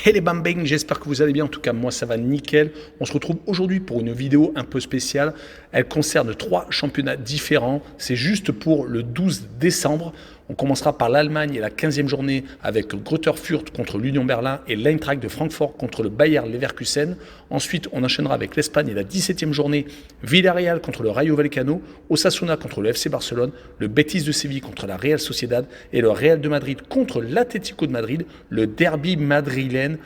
Hey les bambang, j'espère que vous allez bien. En tout cas, moi ça va nickel. On se retrouve aujourd'hui pour une vidéo un peu spéciale. Elle concerne 3 championnats différents. C'est juste pour le 12 décembre. On commencera par l'Allemagne et la 15e journée avec Greuther Fürth contre l'Union Berlin et l'Eintracht de Francfort contre le Bayer Leverkusen. Ensuite, on enchaînera avec l'Espagne et la 17e journée, Villarreal contre le Rayo Vallecano, Osasuna contre le FC Barcelone, le Betis de Séville contre la Real Sociedad et le Real de Madrid contre l'Atlético de Madrid, le derby madrilène.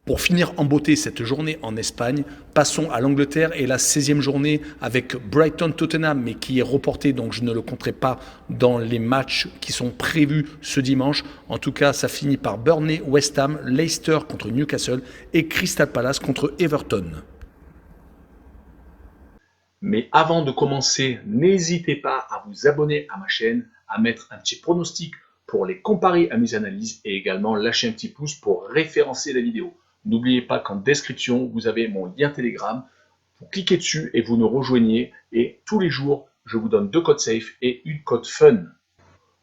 Pour finir en beauté cette journée en Espagne, passons à l'Angleterre et la 16e journée avec Brighton-Tottenham, mais qui est reportée, donc je ne le compterai pas dans les matchs qui sont prévus ce dimanche. En tout cas, ça finit par Burnley-West Ham, Leicester contre Newcastle et Crystal Palace contre Everton. Mais avant de commencer, n'hésitez pas à vous abonner à ma chaîne, à mettre un petit pronostic pour les comparer à mes analyses et également lâcher un petit pouce pour référencer la vidéo. N'oubliez pas qu'en description, vous avez mon lien Telegram. Vous cliquez dessus et vous nous rejoignez. Et tous les jours, je vous donne 2 codes safe et une code fun.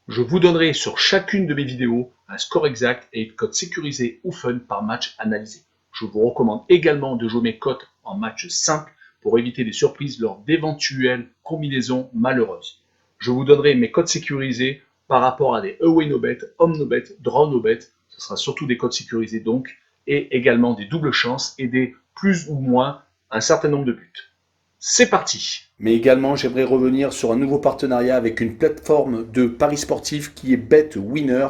Je vous donnerai sur chacune de mes vidéos un score exact et une cote sécurisée ou fun par match analysé. Je vous recommande également de jouer mes cotes en match simple pour éviter des surprises lors d'éventuelles combinaisons malheureuses. Je vous donnerai mes codes sécurisés par rapport à des away no bet, home no bet, draw no bet. Ce sera surtout des codes sécurisés donc, et également des doubles chances et des plus ou moins un certain nombre de buts. C'est parti! Mais également, j'aimerais revenir sur un nouveau partenariat avec une plateforme de paris sportifs qui est BetWinner,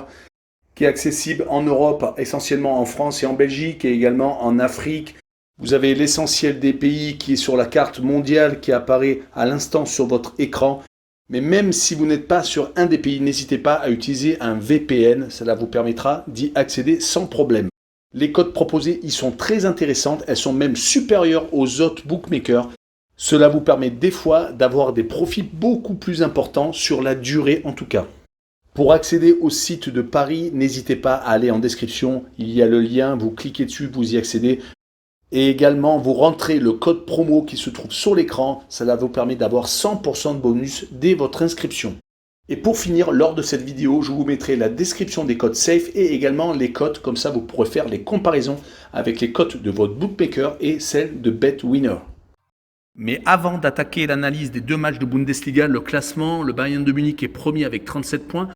qui est accessible en Europe, essentiellement en France et en Belgique, et également en Afrique. Vous avez l'essentiel des pays qui est sur la carte mondiale qui apparaît à l'instant sur votre écran. Mais même si vous n'êtes pas sur un des pays, n'hésitez pas à utiliser un VPN. Cela vous permettra d'y accéder sans problème. Les cotes proposées y sont très intéressantes. Elles sont même supérieures aux autres bookmakers. Cela vous permet des fois d'avoir des profits beaucoup plus importants sur la durée en tout cas. Pour accéder au site de Paris, n'hésitez pas à aller en description. Il y a le lien, vous cliquez dessus, vous y accédez. Et également, vous rentrez le code promo qui se trouve sur l'écran. Cela vous permet d'avoir 100% de bonus dès votre inscription. Et pour finir, lors de cette vidéo, je vous mettrai la description des codes safe et également les cotes. Comme ça, vous pourrez faire les comparaisons avec les cotes de votre bookmaker et celles de BetWinner. Mais avant d'attaquer l'analyse des 2 matchs de Bundesliga, le classement, le Bayern de Munich est premier avec 37 points.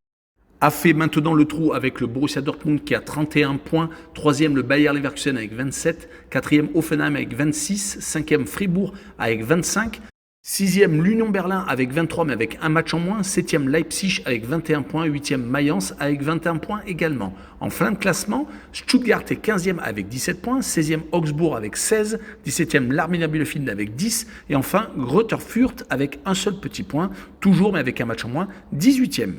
A fait maintenant le trou avec le Borussia Dortmund qui a 31 points, 3e le Bayer Leverkusen avec 27, 4e Hoffenheim avec 26, 5e Fribourg avec 25, 6e l'Union Berlin avec 23 mais avec un match en moins, 7e Leipzig avec 21 points, 8e Mayence avec 21 points également. En fin de classement, Stuttgart est 15e avec 17 points, 16e Augsbourg avec 16, 17e l'Arminia Bielefeld avec 10 et enfin Greuther Fürth avec un seul petit point, toujours mais avec un match en moins, 18e.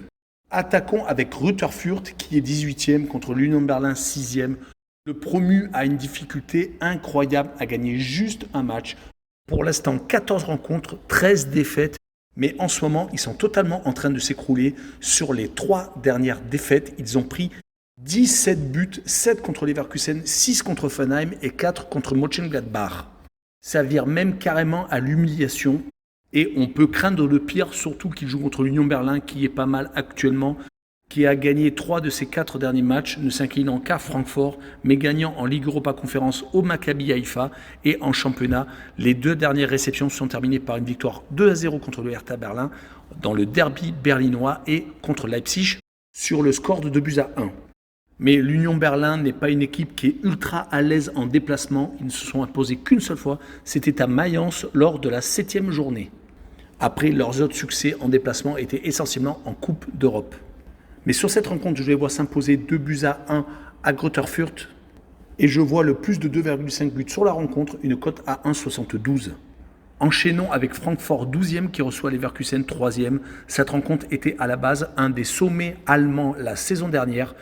Attaquons avec Greuther Fürth qui est 18e contre l'Union Berlin 6e. Le promu a une difficulté incroyable à gagner juste un match. Pour l'instant, 14 rencontres, 13 défaites. Mais en ce moment, ils sont totalement en train de s'écrouler. Sur les 3 dernières défaites, ils ont pris 17 buts, 7 contre Leverkusen, 6 contre Hoffenheim et 4 contre Mönchengladbach. Ça vire même carrément à l'humiliation. Et on peut craindre le pire, surtout qu'il joue contre l'Union Berlin, qui est pas mal actuellement, qui a gagné 3 de ses 4 derniers matchs, ne s'inclinant qu'à Francfort, mais gagnant en Ligue Europa Conférence au Maccabi Haïfa et en championnat. Les 2 dernières réceptions sont terminées par une victoire 2-0 contre le Hertha Berlin dans le derby berlinois et contre Leipzig sur le score de 2-1. Mais l'Union Berlin n'est pas une équipe qui est ultra à l'aise en déplacement. Ils ne se sont imposés qu'une seule fois, c'était à Mayence lors de la 7e journée. Après, leurs autres succès en déplacement étaient essentiellement en Coupe d'Europe. Mais sur cette rencontre, je les vois s'imposer 2-1 à Greuther Fürth. Et je vois le plus de 2,5 buts sur la rencontre, une cote à 1,72. Enchaînons avec Francfort 12e qui reçoit Leverkusen 3e. Cette rencontre était à la base un des sommets allemands la saison dernière.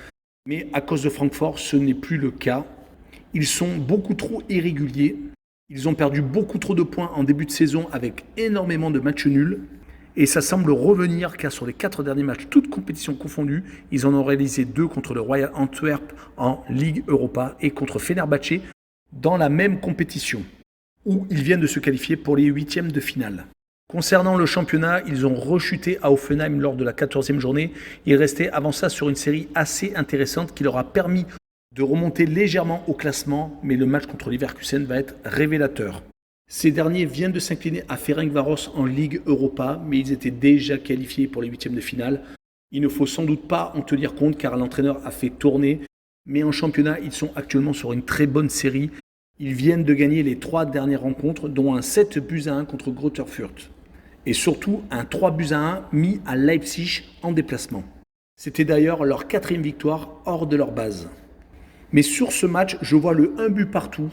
Mais à cause de Francfort, ce n'est plus le cas. Ils sont beaucoup trop irréguliers. Ils ont perdu beaucoup trop de points en début de saison avec énormément de matchs nuls. Et ça semble revenir car sur les 4 derniers matchs, toutes compétitions confondues, ils en ont réalisé 2 contre le Royal Antwerp en Ligue Europa et contre Fenerbahçe dans la même compétition, où ils viennent de se qualifier pour les 8e de finale. Concernant le championnat, ils ont rechuté à Hoffenheim lors de la 14e journée. Ils restaient avant ça sur une série assez intéressante qui leur a permis de remonter légèrement au classement, mais le match contre Leverkusen va être révélateur. Ces derniers viennent de s'incliner à Ferencváros en Ligue Europa, mais ils étaient déjà qualifiés pour les huitièmes de finale. Il ne faut sans doute pas en tenir compte car l'entraîneur a fait tourner, mais en championnat, ils sont actuellement sur une très bonne série. Ils viennent de gagner les 3 dernières rencontres, dont un 7-1 contre Greuther Fürth. Et surtout un 3-1 mis à Leipzig en déplacement. C'était d'ailleurs leur 4e victoire hors de leur base. Mais sur ce match, je vois le 1 but partout,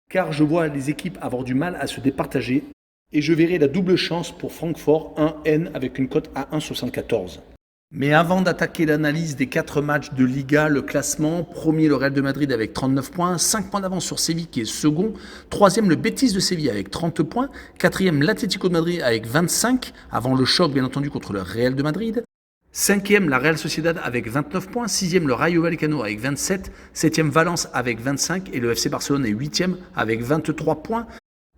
car je vois les équipes avoir du mal à se départager, et je verrai la double chance pour Francfort 1N avec une cote à 1,74. Mais avant d'attaquer l'analyse des 4 matchs de Liga, le classement, premier le Real de Madrid avec 39 points, 5 points d'avance sur Séville qui est second, troisième le Betis de Séville avec 30 points, quatrième l'Atlético de Madrid avec 25, avant le choc bien entendu contre le Real de Madrid, cinquième la Real Sociedad avec 29 points, sixième le Rayo Vallecano avec 27, septième Valence avec 25 et le FC Barcelone est huitième avec 23 points.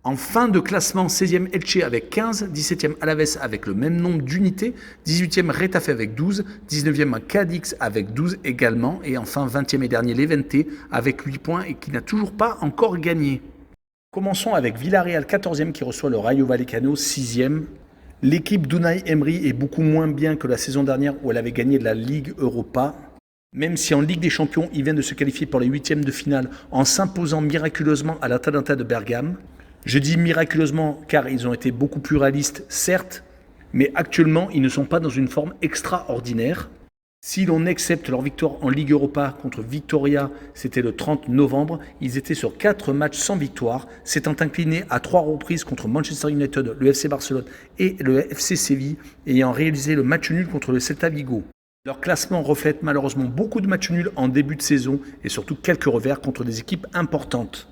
En fin de classement, 16e Elche avec 15, 17e Alaves avec le même nombre d'unités, 18e Retafe avec 12, 19e Cadix avec 12 également, et enfin 20e et dernier Levante avec 8 points et qui n'a toujours pas encore gagné. Commençons avec Villarreal 14e qui reçoit le Rayo Vallecano 6e. L'équipe d'Unai Emery est beaucoup moins bien que la saison dernière où elle avait gagné la Ligue Europa. Même si en Ligue des Champions, il vient de se qualifier pour les huitièmes de finale en s'imposant miraculeusement à l'Atalanta de Bergame. Je dis miraculeusement car ils ont été beaucoup plus réalistes, certes, mais actuellement, ils ne sont pas dans une forme extraordinaire. Si l'on accepte leur victoire en Ligue Europa contre Victoria, c'était le 30 novembre, ils étaient sur 4 matchs sans victoire, s'étant inclinés à 3 reprises contre Manchester United, le FC Barcelone et le FC Séville, ayant réalisé le match nul contre le Celta Vigo. Leur classement reflète malheureusement beaucoup de matchs nuls en début de saison et surtout quelques revers contre des équipes importantes.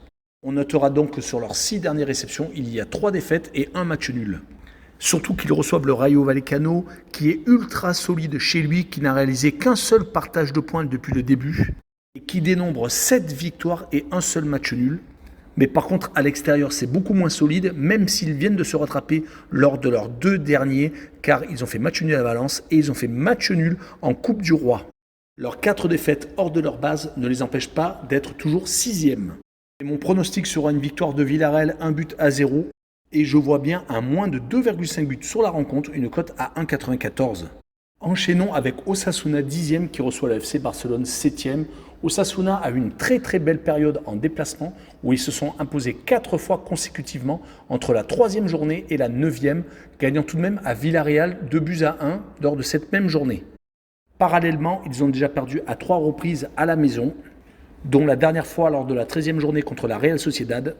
On notera donc que sur leurs 6 dernières réceptions, il y a 3 défaites et 1 match nul. Surtout qu'ils reçoivent le Rayo Vallecano, qui est ultra solide chez lui, qui n'a réalisé qu'un seul partage de points depuis le début, et qui dénombre 7 victoires et un seul match nul. Mais par contre, à l'extérieur, c'est beaucoup moins solide, même s'ils viennent de se rattraper lors de leurs 2 derniers, car ils ont fait match nul à Valence et ils ont fait match nul en Coupe du Roi. Leurs 4 défaites hors de leur base ne les empêchent pas d'être toujours 6e. Et mon pronostic sera une victoire de Villarreal 1-0 et je vois bien un moins de 2,5 buts sur la rencontre, une cote à 1,94. Enchaînons avec Osasuna 10e qui reçoit le FC Barcelone 7e. Osasuna a eu une très très belle période en déplacement où ils se sont imposés 4 fois consécutivement entre la 3e journée et la 9e, gagnant tout de même à Villarreal 2-1 lors de cette même journée. Parallèlement, ils ont déjà perdu à 3 reprises à la maison, dont la dernière fois lors de la 13e journée contre la Real Sociedad.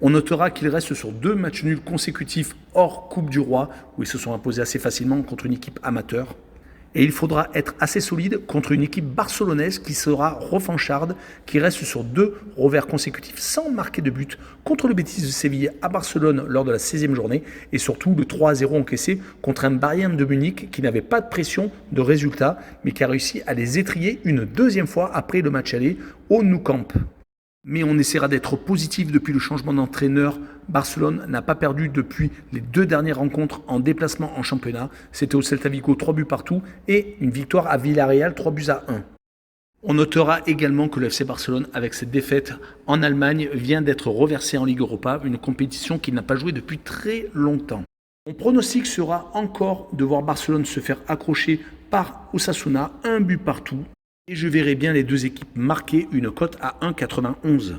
On notera qu'ils restent sur 2 matchs nuls consécutifs hors Coupe du Roi, où ils se sont imposés assez facilement contre une équipe amateur. Et il faudra être assez solide contre une équipe barcelonaise qui sera revancharde, qui reste sur 2 revers consécutifs sans marquer de but contre le Betis de Séville à Barcelone lors de la 16e journée, et surtout le 3-0 encaissé contre un Bayern de Munich qui n'avait pas de pression de résultat, mais qui a réussi à les étriller une 2e fois après le match aller au Nou Camp. Mais on essaiera d'être positif depuis le changement d'entraîneur. Barcelone n'a pas perdu depuis les 2 dernières rencontres en déplacement en championnat. C'était au Celta Vigo 3 buts partout et une victoire à Villarreal 3-1. On notera également que le FC Barcelone, avec cette défaite en Allemagne, vient d'être reversé en Ligue Europa, une compétition qu'il n'a pas jouée depuis très longtemps. Mon pronostic sera encore de voir Barcelone se faire accrocher par Osasuna, 1 but partout. Et je verrai bien les 2 équipes marquer une cote à 1,91.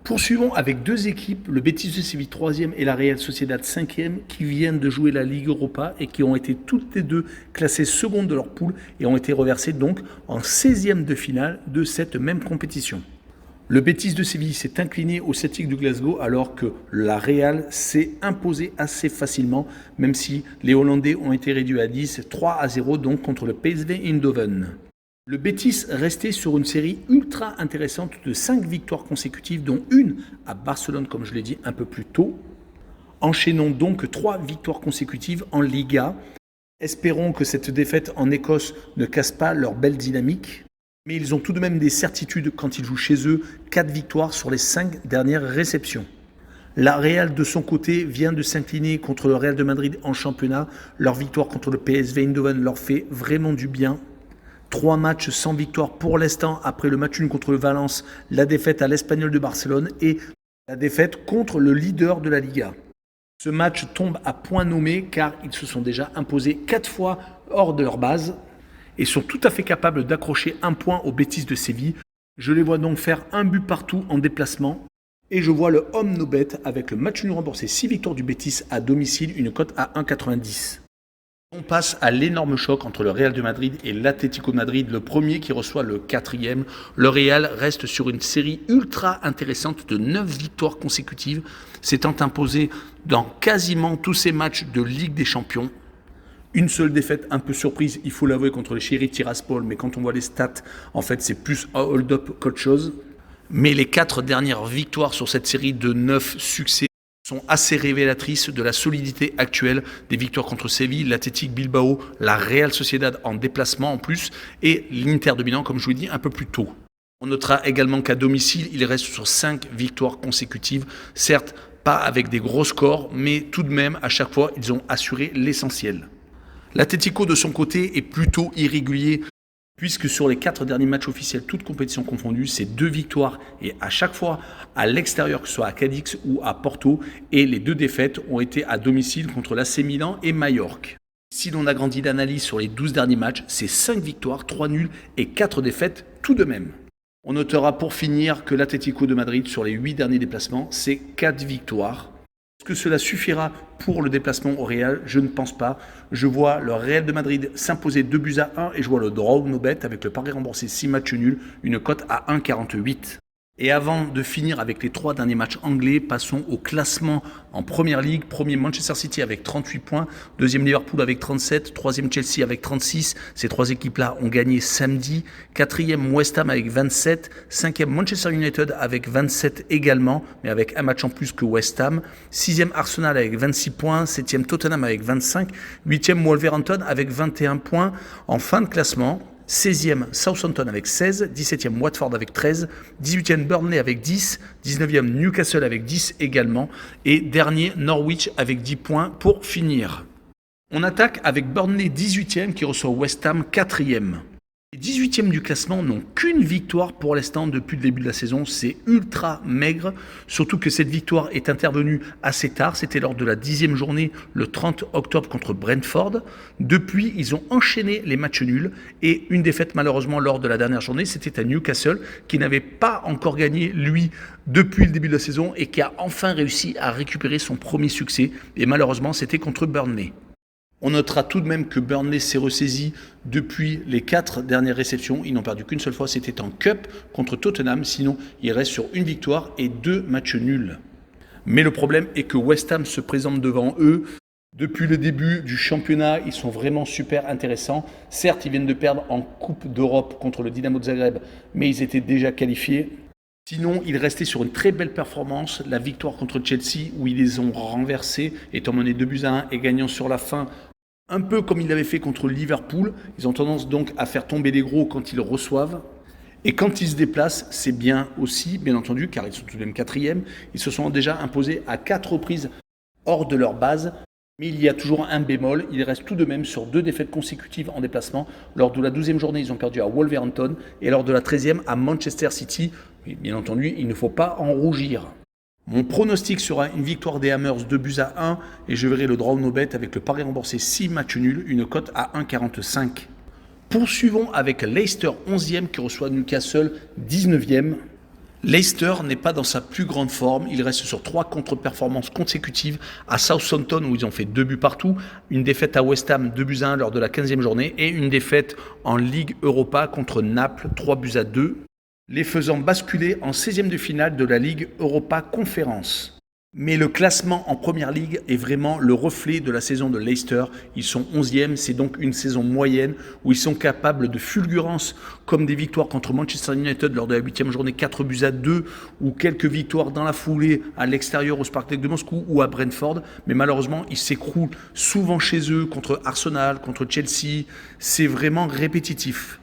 Poursuivons avec 2 équipes, le Betis de Séville 3e et la Real Sociedad 5e, qui viennent de jouer la Ligue Europa et qui ont été toutes les 2 classées secondes de leur poule et ont été reversées donc en 16e de finale de cette même compétition. Le Betis de Séville s'est incliné au Celtic de Glasgow alors que la Real s'est imposée assez facilement, même si les Hollandais ont été réduits à 10, 3-0 donc contre le PSV Eindhoven. Le Betis restait sur une série ultra intéressante de 5 victoires consécutives, dont une à Barcelone, comme je l'ai dit un peu plus tôt. Enchaînons donc 3 victoires consécutives en Liga. Espérons que cette défaite en Écosse ne casse pas leur belle dynamique. Mais ils ont tout de même des certitudes quand ils jouent chez eux, 4 victoires sur les 5 dernières réceptions. La Real, de son côté, vient de s'incliner contre le Real de Madrid en championnat. Leur victoire contre le PSV Eindhoven leur fait vraiment du bien. 3 matchs sans victoire pour l'instant après le match nul contre le Valence, la défaite à l'Espagnol de Barcelone et la défaite contre le leader de la Liga. Ce match tombe à point nommé car ils se sont déjà imposés 4 fois hors de leur base et sont tout à fait capables d'accrocher un point au Betis de Séville. Je les vois donc faire un but partout en déplacement et je vois le home no bet avec le match nul remboursé 6 victoires du Betis à domicile, une cote à 1,90. On passe à l'énorme choc entre le Real de Madrid et l'Atlético de Madrid, le premier qui reçoit le quatrième. Le Real reste sur une série ultra intéressante de 9 victoires consécutives, s'étant imposé dans quasiment tous ses matchs de Ligue des Champions. Une seule défaite un peu surprise, il faut l'avouer, contre les Chéri Tiraspol, mais quand on voit les stats, en fait c'est plus un hold-up qu'autre chose. Mais les 4 dernières victoires sur cette série de 9 succès sont assez révélatrices de la solidité actuelle des victoires contre Séville, l'Athletic Bilbao, la Real Sociedad en déplacement en plus et l'Inter de Milan comme je vous l'ai dit un peu plus tôt. On notera également qu'à domicile, il reste sur 5 victoires consécutives, certes pas avec des gros scores, mais tout de même à chaque fois ils ont assuré l'essentiel. L'Atlético de son côté est plutôt irrégulier, puisque sur les 4 derniers matchs officiels, toutes compétitions confondues, c'est 2 victoires et à chaque fois à l'extérieur, que ce soit à Cadix ou à Porto, et les 2 défaites ont été à domicile contre l'AC Milan et Majorque. Si l'on agrandit l'analyse sur les 12 derniers matchs, c'est 5 victoires, 3 nuls et 4 défaites tout de même. On notera pour finir que l'Atlético de Madrid, sur les 8 derniers déplacements, c'est 4 victoires. Est-ce que cela suffira pour le déplacement au Real? Je ne pense pas. Je vois le Real de Madrid s'imposer 2-1 et je vois le draw no bet avec le pari remboursé 6 matchs nuls, une cote à 1,48. Et avant de finir avec les 3 derniers matchs anglais, passons au classement en Première Ligue. Premier Manchester City avec 38 points, deuxième Liverpool avec 37, troisième Chelsea avec 36. Ces 3 équipes-là ont gagné samedi. Quatrième West Ham avec 27, cinquième Manchester United avec 27 également, mais avec un match en plus que West Ham. Sixième Arsenal avec 26 points, septième Tottenham avec 25, huitième Wolverhampton avec 21 points. En fin de classement, 16e Southampton avec 16, 17e Watford avec 13, 18e Burnley avec 10, 19e Newcastle avec 10 également et dernier Norwich avec 10 points pour finir. On attaque avec Burnley 18e qui reçoit West Ham 4e. Les 18e du classement n'ont qu'une victoire pour l'instant depuis le début de la saison, c'est ultra maigre, surtout que cette victoire est intervenue assez tard, c'était lors de la 10e journée le 30 octobre contre Brentford. Depuis, ils ont enchaîné les matchs nuls et une défaite malheureusement lors de la dernière journée, c'était à Newcastle qui n'avait pas encore gagné lui depuis le début de la saison et qui a enfin réussi à récupérer son premier succès et malheureusement c'était contre Burnley. On notera tout de même que Burnley s'est ressaisi depuis les 4 dernières réceptions. Ils n'ont perdu qu'une seule fois, c'était en Cup contre Tottenham. Sinon, il reste sur une victoire et 2 matchs nuls. Mais le problème est que West Ham se présente devant eux. Depuis le début du championnat, ils sont vraiment super intéressants. Certes, ils viennent de perdre en Coupe d'Europe contre le Dynamo de Zagreb, mais ils étaient déjà qualifiés. Sinon, ils restaient sur une très belle performance, la victoire contre Chelsea où ils les ont renversés, étant menés 2-1 et gagnant sur la fin. Un peu comme ils l'avaient fait contre Liverpool, ils ont tendance donc à faire tomber les gros quand ils reçoivent. Et quand ils se déplacent, c'est bien aussi, bien entendu, car ils sont tout de même 4e. Ils se sont déjà imposés à 4 reprises hors de leur base. Mais il y a toujours un bémol, ils restent tout de même sur 2 défaites consécutives en déplacement. Lors de la 12e journée, ils ont perdu à Wolverhampton et lors de la 13e à Manchester City. Et bien entendu, il ne faut pas en rougir. Mon pronostic sera une victoire des Hammers 2-1 et je verrai le draw no bet avec le pari remboursé 6 matchs nuls, une cote à 1,45. Poursuivons avec Leicester 11e qui reçoit Newcastle 19e. Leicester n'est pas dans sa plus grande forme, il reste sur 3 contre-performances consécutives à Southampton où ils ont fait 2 buts partout, une défaite à West Ham 2-1 lors de la 15e journée et une défaite en Ligue Europa contre Naples 3-2, les faisant basculer en 16e de finale de la Ligue Europa Conférence. Mais le classement en Première Ligue est vraiment le reflet de la saison de Leicester. Ils sont 11e, c'est donc une saison moyenne où ils sont capables de fulgurances comme des victoires contre Manchester United lors de la 8e journée 4-2 ou quelques victoires dans la foulée à l'extérieur au Spartak de Moscou ou à Brentford. Mais malheureusement, ils s'écroulent souvent chez eux contre Arsenal, contre Chelsea. C'est vraiment répétitif.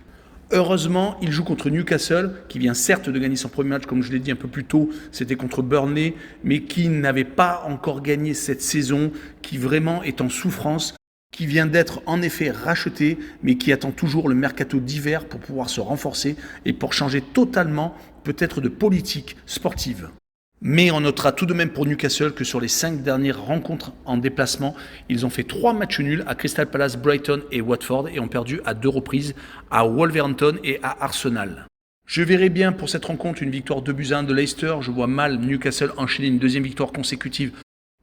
Heureusement, il joue contre Newcastle, qui vient certes de gagner son premier match, comme je l'ai dit un peu plus tôt, c'était contre Burnley, mais qui n'avait pas encore gagné cette saison, qui vraiment est en souffrance. qui vient d'être en effet racheté, mais qui attend toujours le mercato d'hiver pour pouvoir se renforcer et pour changer totalement peut-être de politique sportive. Mais on notera tout de même pour Newcastle que sur les 5 dernières rencontres en déplacement, ils ont fait 3 matchs nuls à Crystal Palace, Brighton et Watford et ont perdu à 2 reprises à Wolverhampton et à Arsenal. Je verrai bien pour cette rencontre une victoire 2-1 de Leicester. Je vois mal Newcastle enchaîner une deuxième victoire consécutive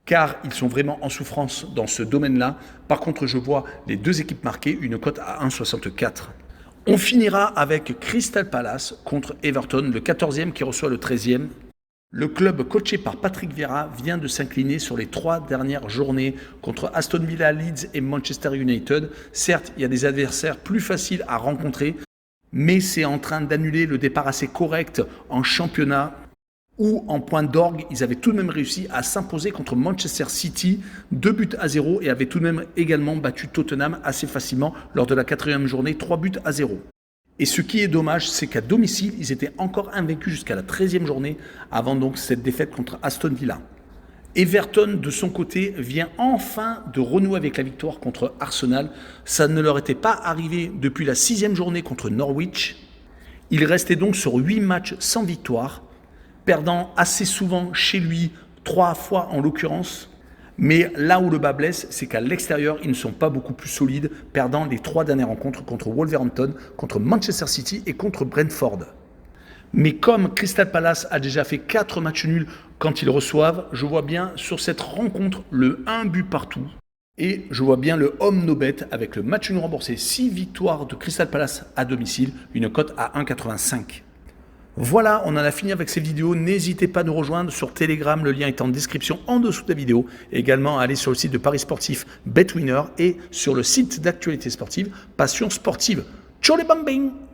car ils sont vraiment en souffrance dans ce domaine-là. Par contre, je vois les 2 équipes marquer une cote à 1,64. On finira avec Crystal Palace contre Everton, le 14e qui reçoit le 13e. Le club coaché par Patrick Vieira vient de s'incliner sur les 3 dernières journées contre Aston Villa, Leeds et Manchester United. Certes, il y a des adversaires plus faciles à rencontrer, mais c'est en train d'annuler le départ assez correct en championnat où en point d'orgue, ils avaient tout de même réussi à s'imposer contre Manchester City 2-0 et avaient tout de même également battu Tottenham assez facilement lors de la 4e journée 3-0. Et ce qui est dommage, c'est qu'à domicile, ils étaient encore invaincus jusqu'à la 13e journée avant donc cette défaite contre Aston Villa. Everton, de son côté, vient enfin de renouer avec la victoire contre Arsenal. Ça ne leur était pas arrivé depuis la 6e journée contre Norwich. Il restait donc sur 8 matchs sans victoire, perdant assez souvent chez lui, 3 fois en l'occurrence. Mais là où le bas blesse, c'est qu'à l'extérieur, ils ne sont pas beaucoup plus solides, perdant les 3 dernières rencontres contre Wolverhampton, contre Manchester City et contre Brentford. Mais comme Crystal Palace a déjà fait 4 matchs nuls quand ils reçoivent, je vois bien sur cette rencontre le 1 but partout. Et je vois bien le home no bet avec le match nul remboursé, 6 victoires de Crystal Palace à domicile, une cote à 1,85. Voilà, on en a fini avec ces vidéos. N'hésitez pas à nous rejoindre sur Telegram, le lien est en description en dessous de la vidéo. Et également à aller sur le site de Paris Sportif BetWinner et sur le site d'actualité sportive Passion Sportive. Ciao les bambins!